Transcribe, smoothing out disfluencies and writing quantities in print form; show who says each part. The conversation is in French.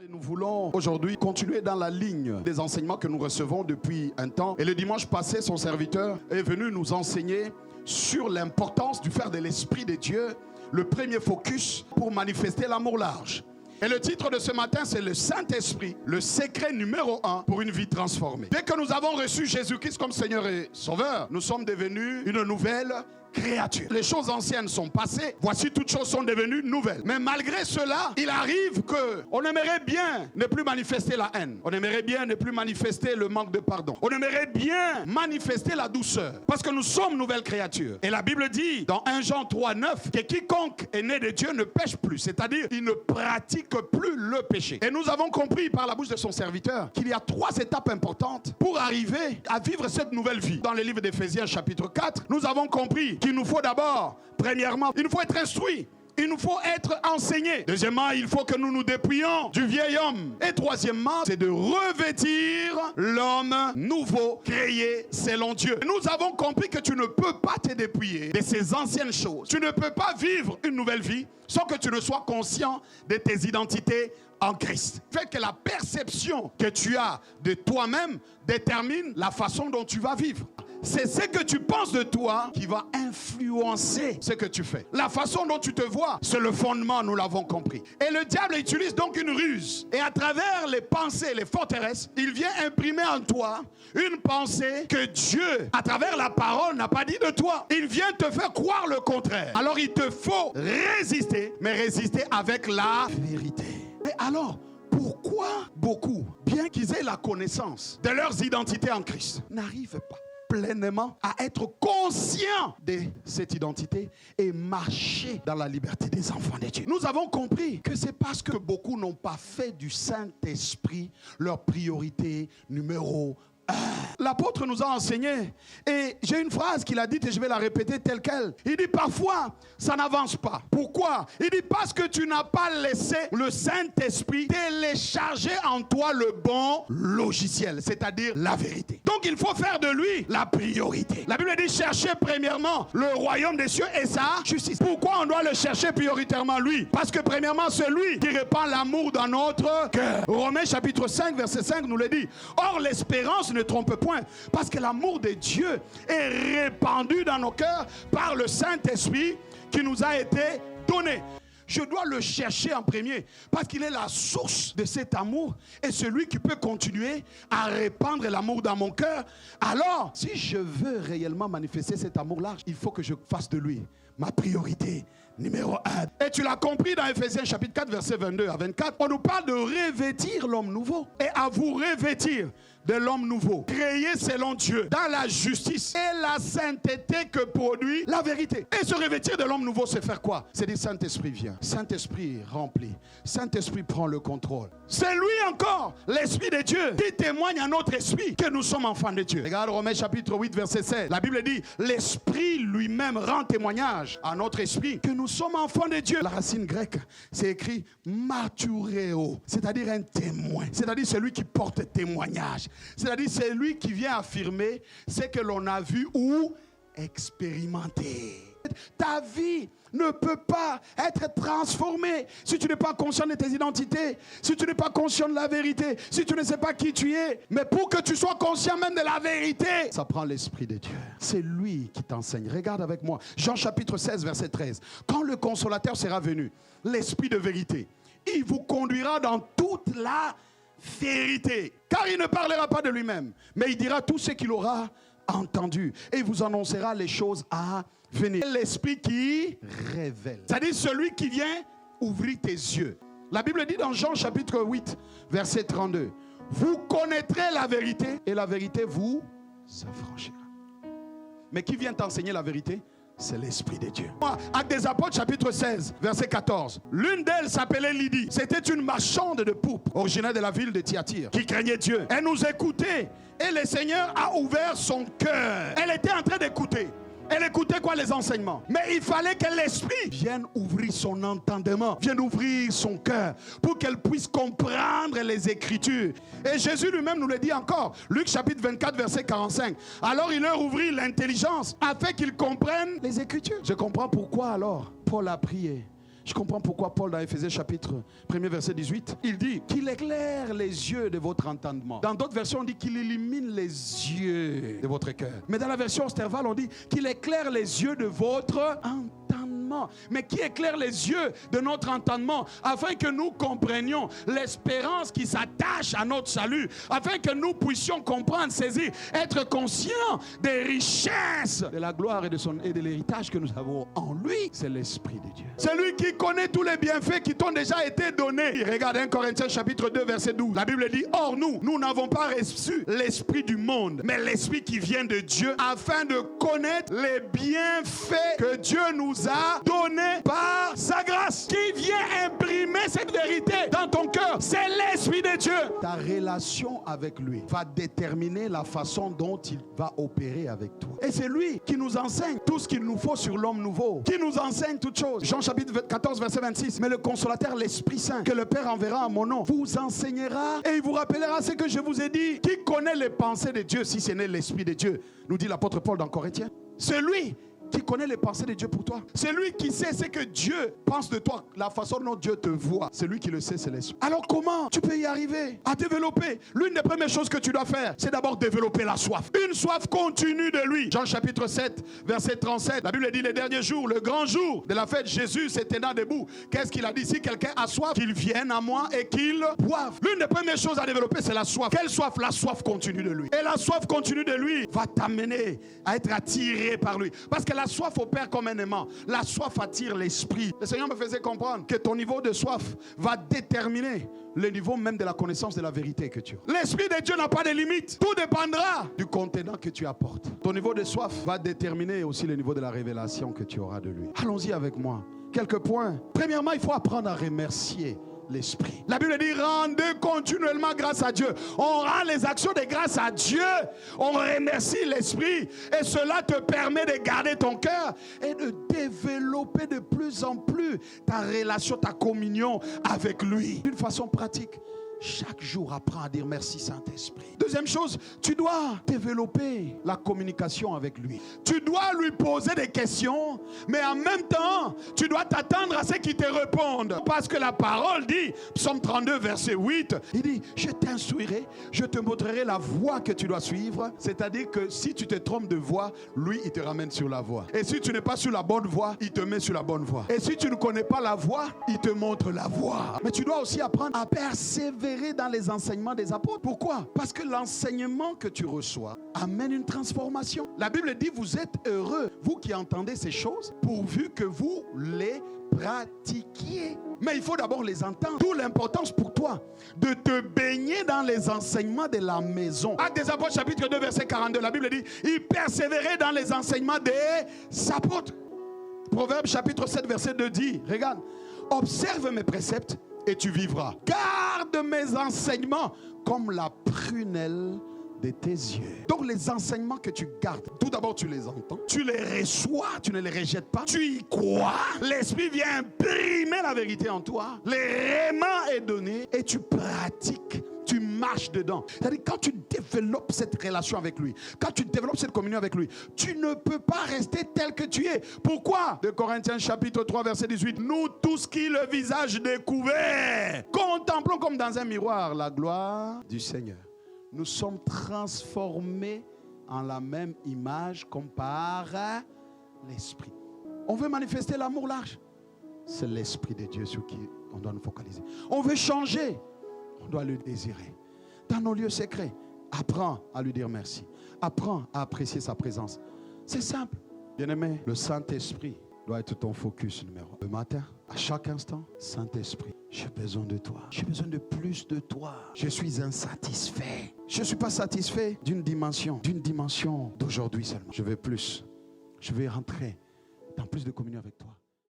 Speaker 1: Et nous voulons aujourd'hui continuer dans la ligne des enseignements que nous recevons depuis un temps. Et le dimanche passé, son serviteur est venu nous enseigner sur l'importance du faire de l'Esprit de Dieu le premier focus pour manifester l'amour large. Et le titre de ce matin, c'est le Saint-Esprit, le secret numéro 1 pour une vie transformée. Dès que nous avons reçu Jésus-Christ comme Seigneur et Sauveur, nous sommes devenus une nouvelle créature. Les choses anciennes sont passées, voici toutes choses sont devenues nouvelles. Mais malgré cela, il arrive qu'on aimerait bien ne plus manifester la haine. On aimerait bien ne plus manifester le manque de pardon. On aimerait bien manifester la douceur. Parce que nous sommes nouvelles créatures. Et la Bible dit dans 1 Jean 3,9 que quiconque est né de Dieu ne pêche plus. C'est-à-dire, il ne pratique plus le péché. Et nous avons compris par la bouche de son serviteur qu'il y a 3 étapes importantes pour arriver à vivre cette nouvelle vie. Dans le livre d'Éphésiens chapitre 4, nous avons compris qu'il nous faut d'abord, premièrement, il nous faut être instruit. Il nous faut être enseigné. Deuxièmement, il faut que nous nous dépouillions du vieil homme. Et troisièmement, c'est de revêtir l'homme nouveau, créé selon Dieu. Nous avons compris que tu ne peux pas te dépouiller de ces anciennes choses. Tu ne peux pas vivre une nouvelle vie sans que tu ne sois conscient de tes identités en Christ. Fait que la perception que tu as de toi-même détermine la façon dont tu vas vivre. C'est ce que tu penses de toi qui va influencer ce que tu fais. La façon dont tu te vois, c'est le fondement, nous l'avons compris. Et le diable utilise donc une ruse. Et à travers les pensées, les forteresses, il vient imprimer en toi une pensée que Dieu, à travers la parole, n'a pas dit de toi. Il vient te faire croire le contraire. Alors il te faut résister, mais résister avec la vérité. Et alors, pourquoi beaucoup, bien qu'ils aient la connaissance de leurs identités en Christ, n'arrivent pas pleinement à être conscient de cette identité et marcher dans la liberté des enfants de Dieu? Nous avons compris que c'est parce que beaucoup n'ont pas fait du Saint-Esprit leur priorité numéro 1. L'apôtre nous a enseigné, et j'ai une phrase qu'il a dite et je vais la répéter telle qu'elle. Il dit parfois ça n'avance pas. Pourquoi? Il dit parce que tu n'as pas laissé le Saint-Esprit télécharger en toi le bon logiciel, c'est-à-dire la vérité. Donc il faut faire de lui la priorité. La Bible dit chercher premièrement le royaume des cieux et sa justice. Pourquoi on doit le chercher prioritairement lui? Parce que premièrement c'est lui qui répand l'amour dans notre cœur. Romains chapitre 5 verset 5 nous le dit. Or l'espérance ne trompe point, parce que l'amour de Dieu est répandu dans nos cœurs par le Saint-Esprit qui nous a été donné. Je dois le chercher en premier parce qu'il est la source de cet amour et celui qui peut continuer à répandre l'amour dans mon cœur. Alors, si je veux réellement manifester cet amour large, il faut que je fasse de lui ma priorité numéro 1. Et tu l'as compris dans Éphésiens chapitre 4 verset 22 à 24. On nous parle de revêtir l'homme nouveau et à vous revêtir de l'homme nouveau, créé selon Dieu, dans la justice et la sainteté que produit la vérité. Et se revêtir de l'homme nouveau, c'est faire quoi? C'est dire Saint-Esprit vient, Saint-Esprit remplit, Saint-Esprit prend le contrôle. C'est lui encore, l'Esprit de Dieu, qui témoigne à notre esprit que nous sommes enfants de Dieu. Regarde Romains chapitre 8 verset 16. La Bible dit, l'Esprit lui-même rend témoignage à notre esprit que nous sommes enfants de Dieu. La racine grecque, c'est écrit martureo, c'est-à-dire un témoin, c'est-à-dire celui qui porte témoignage. C'est-à-dire c'est lui qui vient affirmer ce que l'on a vu ou expérimenté. Ta vie ne peut pas être transformée si tu n'es pas conscient de tes identités, si tu n'es pas conscient de la vérité, si tu ne sais pas qui tu es. Mais pour que tu sois conscient même de la vérité, ça prend l'Esprit de Dieu. C'est lui qui t'enseigne. Regarde avec moi Jean chapitre 16 verset 13. Quand le consolateur sera venu, l'Esprit de vérité, il vous conduira dans toute la vérité, car il ne parlera pas de lui-même, mais il dira tout ce qu'il aura entendu et il vous annoncera les choses à venir. L'Esprit qui révèle, c'est-à-dire celui qui vient ouvrir tes yeux. La Bible dit dans Jean chapitre 8 verset 32, vous connaîtrez la vérité et la vérité vous affranchira. Mais qui vient t'enseigner la vérité? C'est l'Esprit de Dieu. Actes des Apôtres chapitre 16 verset 14. L'une d'elles s'appelait Lydie. C'était une marchande de pourpre originaire de la ville de Thyatire qui craignait Dieu. Elle nous écoutait et le Seigneur a ouvert son cœur. Elle était en train d'écouter. Elle écoutait quoi? Les enseignements. Mais il fallait que l'Esprit vienne ouvrir son entendement, vienne ouvrir son cœur pour qu'elle puisse comprendre les Écritures. Et Jésus lui-même nous le dit encore. Luc chapitre 24 verset 45. Alors il leur ouvrit l'intelligence afin qu'ils comprennent les Écritures. Je comprends pourquoi alors Paul a prié Je comprends pourquoi Paul dans Éphésiens chapitre 1er verset 18, il dit qu'il éclaire les yeux de votre entendement. Dans d'autres versions on dit qu'il illumine les yeux de votre cœur. Mais dans la version Sterval on dit qu'il éclaire les yeux de votre entendement. Mais qui éclaire les yeux de notre entendement afin que nous comprenions l'espérance qui s'attache à notre salut, afin que nous puissions comprendre, saisir, être conscients des richesses de la gloire et de l'héritage que nous avons en lui. C'est l'Esprit de Dieu. C'est lui qui connaît tous les bienfaits qui t'ont déjà été donnés. Regarde 1 Corinthiens chapitre 2 verset 12. La Bible dit, or nous n'avons pas reçu l'esprit du monde, mais l'esprit qui vient de Dieu, afin de connaître les bienfaits que Dieu nous a donnés par sa grâce. Qui vient imprimer cette vérité dans ton cœur? C'est l'Esprit de Dieu. Ta relation avec lui va déterminer la façon dont il va opérer avec toi. Et c'est lui qui nous enseigne tout ce qu'il nous faut sur l'homme nouveau, qui nous enseigne toutes choses. Jean chapitre 14 verset 26. Mais le consolateur, l'Esprit Saint, que le Père enverra en mon nom, vous enseignera et il vous rappellera ce que je vous ai dit. Qui connaît les pensées de Dieu si ce n'est l'Esprit de Dieu? Nous dit l'apôtre Paul dans Corinthiens. C'est lui qui connaît les pensées de Dieu pour toi. C'est lui qui sait ce que Dieu pense de toi, la façon dont Dieu te voit. C'est lui qui le sait, c'est l'Esprit. Alors comment tu peux y arriver à développer? L'une des premières choses que tu dois faire, c'est d'abord développer la soif. Une soif continue de lui. Jean chapitre 7, verset 37. La Bible dit les derniers jours, le grand jour de la fête, Jésus s'est tenant debout. Qu'est-ce qu'il a dit? Si quelqu'un a soif, qu'il vienne à moi et qu'il boive. L'une des premières choses à développer, c'est la soif. Quelle soif? La soif continue de lui. Et la soif continue de lui va t'amener à être attiré par lui. Parce que la soif opère comme un aimant. La soif attire l'esprit. Le Seigneur me faisait comprendre que ton niveau de soif va déterminer le niveau même de la connaissance de la vérité que tu as. L'Esprit de Dieu n'a pas de limite. Tout dépendra du contenant que tu apportes. Ton niveau de soif va déterminer aussi le niveau de la révélation que tu auras de lui. Allons-y avec moi. Quelques points. Premièrement, il faut apprendre à remercier l'Esprit. La Bible dit rendez continuellement grâce à Dieu. On rend les actions de grâce à Dieu. On remercie l'Esprit et cela te permet de garder ton cœur et de développer de plus en plus ta relation, ta communion avec lui. D'une façon pratique, chaque jour apprends à dire merci Saint-Esprit. Deuxième chose, tu dois développer la communication avec lui. Tu dois lui poser des questions, mais en même temps, tu dois t'attendre à ce qu'il te réponde. Parce que la parole dit, Psaume 32 verset 8, il dit, je t'instruirai, je te montrerai la voie que tu dois suivre. C'est-à-dire que si tu te trompes de voie, lui il te ramène sur la voie. Et si tu n'es pas sur la bonne voie, il te met sur la bonne voie. Et si tu ne connais pas la voie, il te montre la voie. Mais tu dois aussi apprendre à persévérer dans les enseignements des apôtres. Pourquoi? Parce que l'enseignement que tu reçois amène une transformation. La Bible dit, vous êtes heureux, vous qui entendez ces choses, pourvu que vous les pratiquiez. Mais il faut d'abord les entendre. D'où l'importance pour toi de te baigner dans les enseignements de la maison. Actes des Apôtres chapitre 2 verset 42, la Bible dit, il persévérait dans les enseignements des apôtres. Proverbe chapitre 7 verset 2 dit, regarde, observe mes préceptes et tu vivras. Garde mes enseignements comme la prunelle de tes yeux. Donc les enseignements que tu gardes, tout d'abord tu les entends, tu les reçois, tu ne les rejettes pas, tu y crois, l'Esprit vient imprimer la vérité en toi, l'élément est donné et tu pratiques. Tu marches dedans. C'est-à-dire quand tu développes cette relation avec lui, quand tu développes cette communion avec lui, tu ne peux pas rester tel que tu es. Pourquoi? De Corinthiens chapitre 3 verset 18. Nous tous qui le visage découvert, contemplons comme dans un miroir la gloire du Seigneur. Nous sommes transformés en la même image comme par l'Esprit. On veut manifester l'amour large. C'est l'Esprit de Dieu sur qui on doit nous focaliser. On veut changer. On doit le désirer. Dans nos lieux secrets, apprends à lui dire merci. Apprends à apprécier sa présence. C'est simple. Bien-aimé, le Saint-Esprit doit être ton focus numéro 1. Le matin, à chaque instant, Saint-Esprit, j'ai besoin de toi. J'ai besoin de plus de toi. Je suis insatisfait. Je ne suis pas satisfait d'une dimension d'aujourd'hui seulement. Je veux plus. Je veux rentrer dans plus de communion avec toi.